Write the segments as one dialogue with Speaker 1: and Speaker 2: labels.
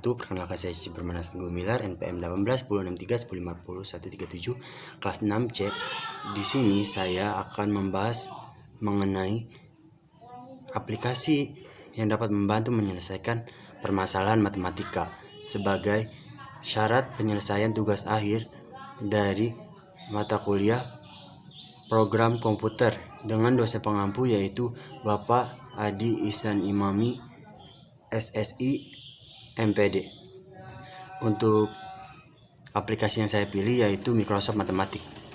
Speaker 1: wabarakatuh. Perkenalkan saya Cibermanas Gumilar, NPM 18 1063 1050 137 kelas 6C. Di sini saya akan membahas mengenai aplikasi yang dapat membantu menyelesaikan permasalahan matematika sebagai syarat penyelesaian tugas akhir dari mata kuliah program komputer dengan dosen pengampu yaitu Bapak Adi Ihsan Imami, SSI, MPD. Untuk aplikasi yang saya pilih yaitu Microsoft Mathematics.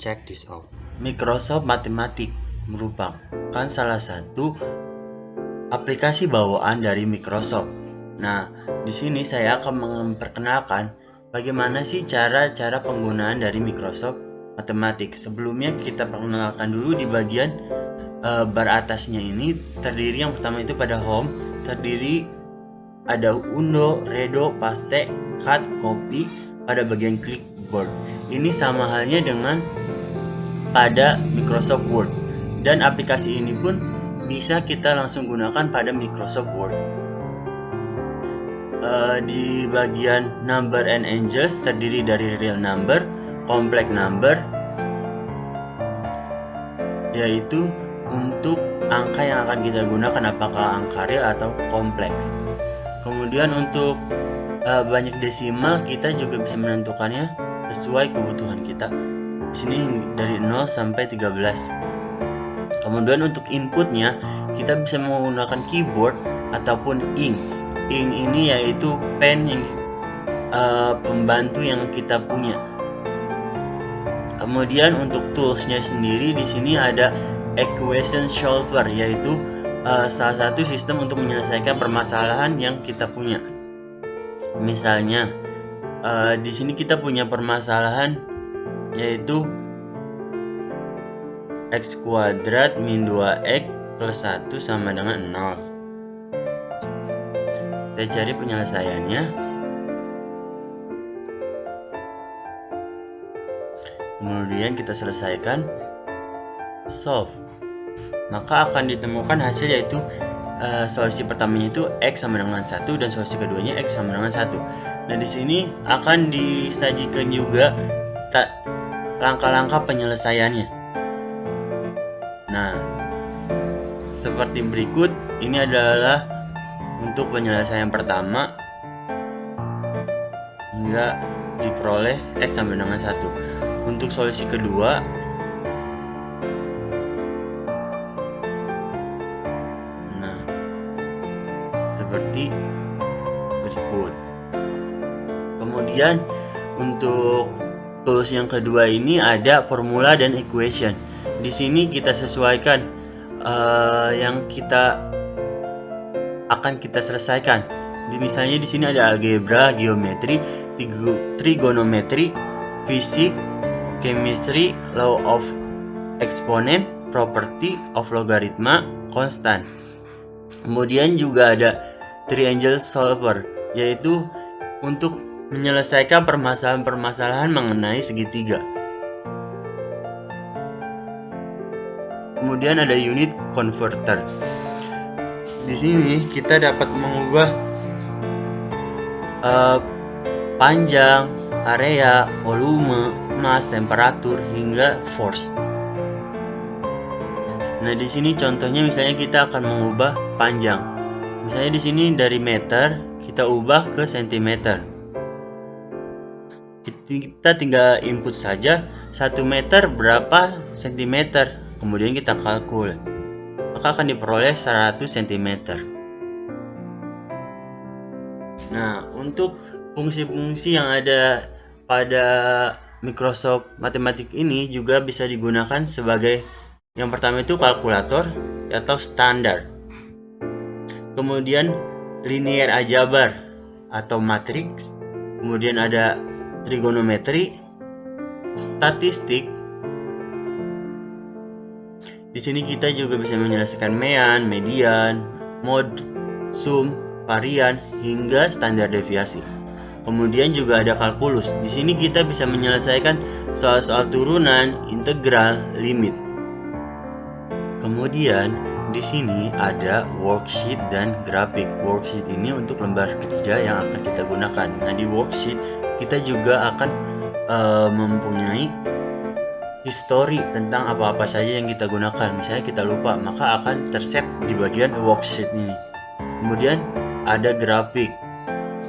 Speaker 1: Check this out. Microsoft Mathematics merupakan salah satu aplikasi bawaan dari Microsoft. Nah, di sini saya akan memperkenalkan bagaimana sih cara penggunaan dari Microsoft Mathematics. Sebelumnya kita perkenalkan dulu di bagian bar atasnya ini terdiri yang pertama itu pada home, terdiri ada undo, redo, paste, cut, copy pada bagian clipboard. Ini sama halnya dengan pada Microsoft Word, dan aplikasi ini pun bisa kita langsung gunakan pada Microsoft Word. Di bagian number and angels terdiri dari real number, complex number, yaitu untuk angka yang akan kita gunakan apakah angka real atau kompleks. Kemudian untuk banyak desimal kita juga bisa menentukannya sesuai kebutuhan kita. Di sini dari 0 sampai 13. Kemudian untuk inputnya kita bisa menggunakan keyboard ataupun ink. Ink ini yaitu pen yang pembantu yang kita punya. Kemudian untuk toolsnya sendiri di sini ada equation solver, yaitu salah satu sistem untuk menyelesaikan permasalahan yang kita punya. Misalnya di sini kita punya permasalahan yaitu x kuadrat min 2x plus 1 sama dengan 0. Kita cari penyelesaiannya. Kemudian kita selesaikan, solve. Maka akan ditemukan hasil yaitu solusi pertamanya itu x sama dengan 1 dan solusi keduanya x sama dengan 1. Nah, di sini akan disajikan juga langkah-langkah penyelesaiannya. Nah, seperti berikut. Ini adalah untuk penyelesaian pertama hingga diperoleh x sama dengan 1. Untuk solusi kedua seperti berikut. Kemudian untuk tools yang kedua ini ada formula dan equation. Di sini kita sesuaikan yang akan kita selesaikan. Misalnya di sini ada algebra, geometri, trigonometri, fisik, chemistry, law of exponent, property of logaritma, constant. Kemudian juga ada triangle solver, yaitu untuk menyelesaikan permasalahan-permasalahan mengenai segitiga. Kemudian ada unit converter. Di sini kita dapat mengubah panjang, area, volume, mass, temperatur hingga force. Nah, di sini contohnya misalnya kita akan mengubah panjang. Misalnya di sini dari meter kita ubah ke sentimeter. Kita tinggal input saja 1 meter berapa sentimeter, kemudian kita kalkul. Maka akan diperoleh 100 cm. Nah, untuk fungsi-fungsi yang ada pada Microsoft Mathematics ini juga bisa digunakan sebagai yang pertama itu kalkulator atau standar. Kemudian linear aljabar atau matriks. Kemudian ada trigonometri, statistik. Di sini kita juga bisa menyelesaikan mean, median, mode, sum, varian hingga standar deviasi. Kemudian juga ada kalkulus. Di sini kita bisa menyelesaikan soal-soal turunan, integral, limit. Kemudian Di sini ada worksheet dan grafik. Worksheet ini untuk lembar kerja yang akan kita gunakan. Nah, di worksheet kita juga akan mempunyai history tentang apa-apa saja yang kita gunakan. Misalnya kita lupa, maka akan tersave di bagian worksheet ini. Kemudian ada grafik.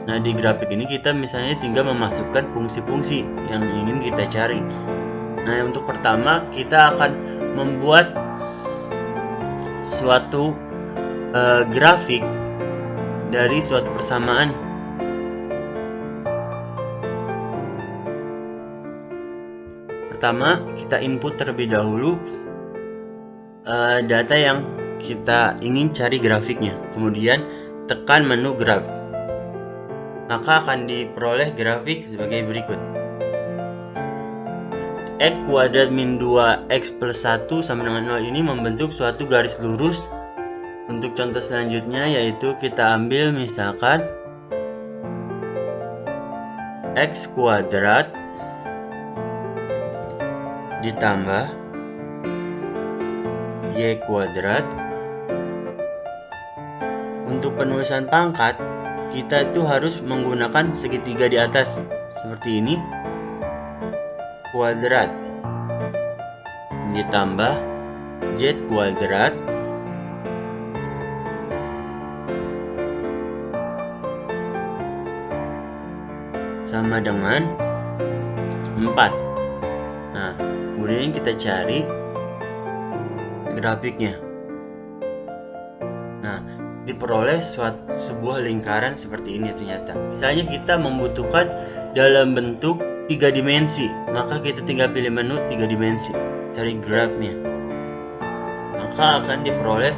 Speaker 1: Nah, di grafik ini kita misalnya tinggal memasukkan fungsi-fungsi yang ingin kita cari. Nah, untuk pertama kita akan membuat suatu grafik dari suatu persamaan. Pertama, kita input terlebih dahulu data yang kita ingin cari grafiknya. Kemudian tekan menu graph. Maka akan diperoleh grafik sebagai berikut. X kuadrat min 2X plus 1 sama dengan 0 ini membentuk suatu garis lurus. Untuk contoh selanjutnya yaitu kita ambil misalkan X kuadrat ditambah Y kuadrat. Untuk penulisan pangkat kita itu harus menggunakan segitiga di atas seperti ini, kuadrat ditambah Z kuadrat sama dengan 4. Nah, kemudian kita cari grafiknya. Nah, diperoleh sebuah lingkaran seperti ini ternyata. Misalnya kita membutuhkan dalam bentuk 3 dimensi, maka kita tinggal pilih menu 3 dimensi, cari grafnya, maka akan diperoleh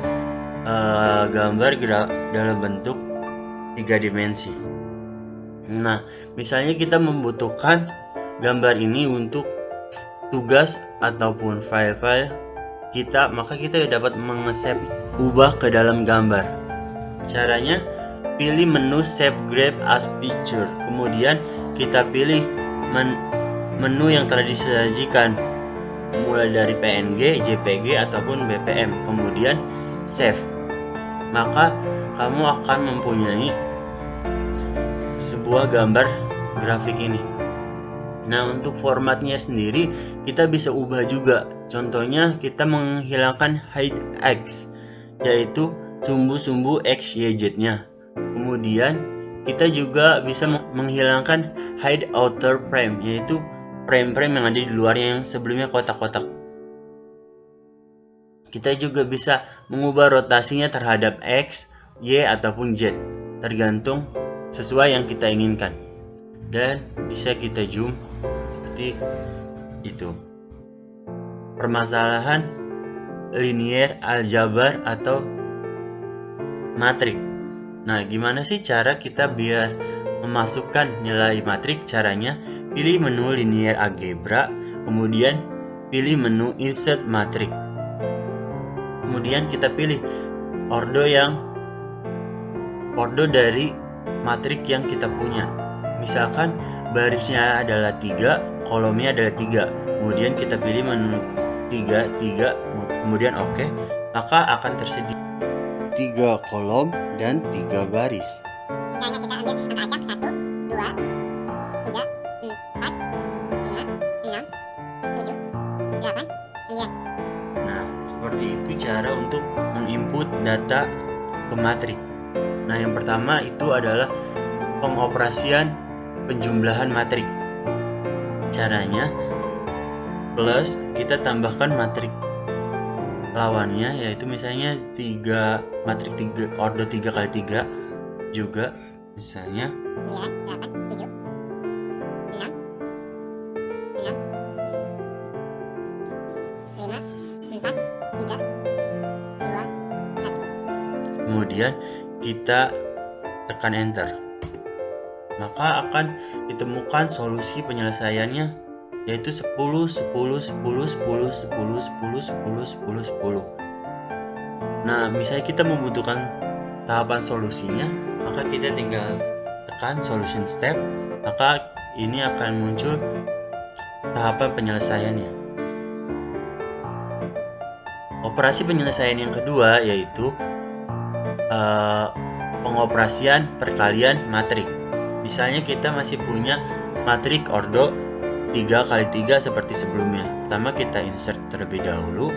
Speaker 1: gambar graf dalam bentuk 3 dimensi. Nah, misalnya kita membutuhkan gambar ini untuk tugas ataupun file-file kita, maka kita dapat meng-save ubah ke dalam gambar. Caranya pilih menu Save Graph as Picture, kemudian kita pilih menu yang telah disajikan mulai dari PNG, JPG ataupun BPM, kemudian save. Maka kamu akan mempunyai sebuah gambar grafik ini. Nah, untuk formatnya sendiri kita bisa ubah juga. Contohnya kita menghilangkan hide X, yaitu sumbu-sumbu X, Y, Z-nya. Kemudian kita juga bisa menghilangkan hide outer frame, yaitu frame-frame yang ada di luarnya yang sebelumnya kotak-kotak. Kita juga bisa mengubah rotasinya terhadap X, Y, ataupun Z, tergantung sesuai yang kita inginkan. Dan bisa kita zoom seperti itu. Permasalahan linear aljabar atau matrik. Nah, gimana sih cara kita biar memasukkan nilai matrik? Caranya pilih menu linear algebra, kemudian pilih menu insert matrik. Kemudian kita pilih ordo dari matrik yang kita punya. Misalkan barisnya adalah 3, kolomnya adalah 3. Kemudian kita pilih menu 3, kemudian oke, maka akan tersedia 3 kolom dan 3 baris.
Speaker 2: Misalnya kita ambil angka acak 1, 2, 3, 4, 5, 6, 7, 8, 9.
Speaker 1: Nah, seperti itu cara untuk menginput data ke matrik. Nah, yang pertama itu adalah pengoperasian penjumlahan matrik. Caranya plus kita tambahkan matrik lawannya, yaitu misalnya matrik 3 ordo 3 kali 3 juga, misalnya
Speaker 2: 9, 8, 7, 6, 6, 5, 4, 3, 2, 1.
Speaker 1: Kemudian kita tekan enter, maka akan ditemukan solusi penyelesaiannya, yaitu 10, 10, 10, 10, 10, 10, 10, 10, 10. Nah, misalnya kita membutuhkan tahapan solusinya, maka kita tinggal tekan solution step, maka ini akan muncul tahapan penyelesaiannya. Operasi penyelesaian yang kedua yaitu pengoperasian perkalian matrik. Misalnya kita masih punya matrik ordo 3x3 seperti sebelumnya. Pertama kita insert terlebih dahulu.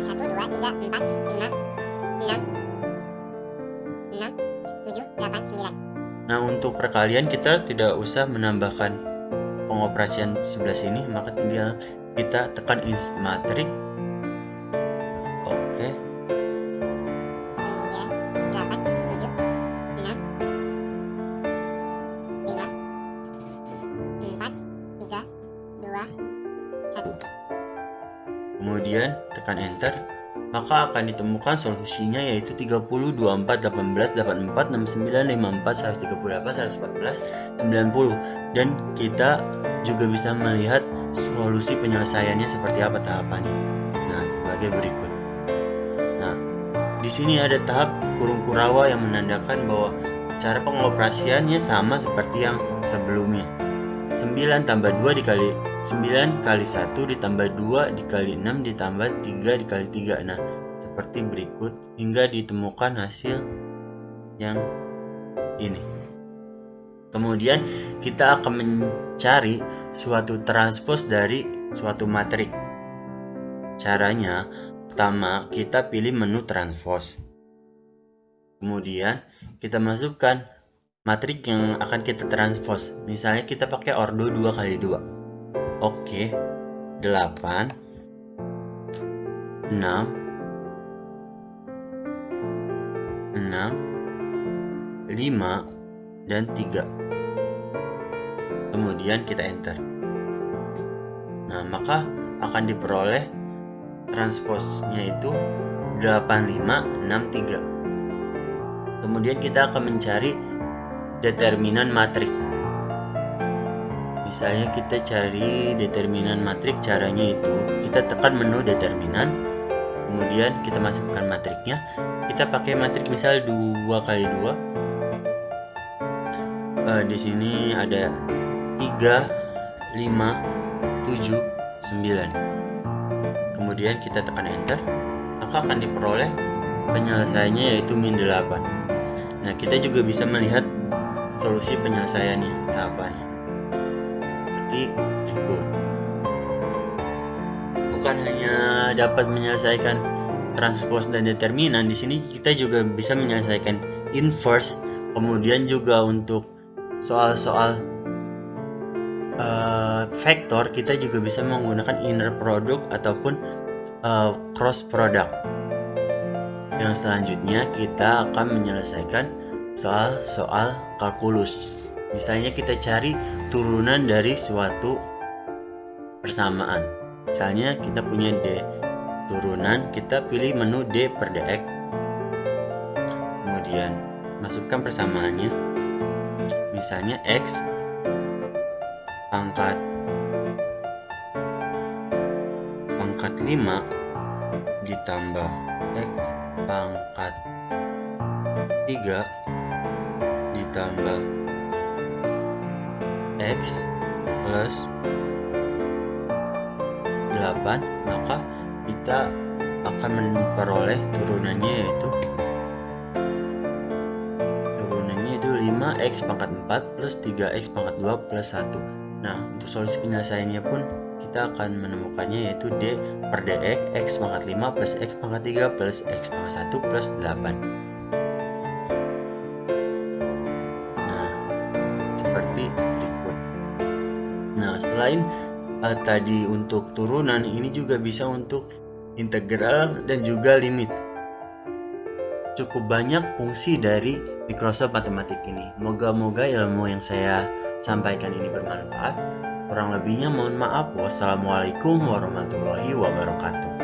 Speaker 2: 1, 2, 3, 4, 5, 6, 7, 8, 9.
Speaker 1: Nah, untuk perkalian kita tidak usah menambahkan pengoperasian sebelah sini, maka tinggal kita tekan insert matrik. Oke.
Speaker 2: 9, 8, 7, 6, 5, 4, 3, 2, 1.
Speaker 1: Kemudian tekan enter, maka akan ditemukan solusinya yaitu 30, 24, 18, 84, 69, 54, 138, 114, 90. Dan kita juga bisa melihat solusi penyelesaiannya seperti apa tahapannya. Nah, sebagai berikut. Nah, di sini ada tahap kurung kurawa yang menandakan bahwa cara pengoperasiannya sama seperti yang sebelumnya. 9 tambah 2 dikali 9 kali 1 ditambah 2 dikali 6 ditambah 3 dikali 3. Nah, seperti berikut hingga ditemukan hasil yang ini. Kemudian kita akan mencari suatu transpos dari suatu matrik. Caranya, pertama kita pilih menu transpos. Kemudian kita masukkan matrik yang akan kita transpos. Misalnya kita pakai ordo 2x2. Oke. 8, 6, 5, dan 3. Kemudian kita enter. Nah, maka akan diperoleh transposnya itu 8563. Kemudian kita akan mencari determinan matrik. Misalnya kita cari determinan matrik, caranya itu kita tekan menu determinan, kemudian kita masukkan matriknya. Kita pakai matrik misal 2x2. Di sini ada 3, 5, 7, 9. Kemudian kita tekan enter, maka akan diperoleh penyelesaiannya yaitu -8. Nah, kita juga bisa melihat solusi penyelesaiannya, tahapannya seperti berikut. Bukan hanya dapat menyelesaikan transpose dan determinan, di sini kita juga bisa menyelesaikan inverse. Kemudian juga untuk soal-soal vektor kita juga bisa menggunakan inner product ataupun cross product. Yang selanjutnya kita akan menyelesaikan soal-soal kalkulus. Misalnya kita cari turunan dari suatu persamaan. Misalnya kita punya D turunan, kita pilih menu D per dx. Kemudian masukkan persamaannya. Misalnya X pangkat 5 ditambah X pangkat 3 ditambah X plus 8, maka kita akan memperoleh turunannya yaitu 5x pangkat 4 plus 3x pangkat 2 plus 1. Nah, untuk solusi penyelesaiannya pun kita akan menemukannya yaitu D per dx x pangkat 5 plus x pangkat 3 plus x pangkat 1 plus 8. Nah, seperti berikut. Nah, selain tadi untuk turunan, ini juga bisa untuk integral dan juga limit. Cukup banyak fungsi dari Microsoft Matematik ini. Moga-moga ilmu yang saya sampaikan ini bermanfaat. Kurang lebihnya mohon maaf. Wassalamualaikum warahmatullahi wabarakatuh.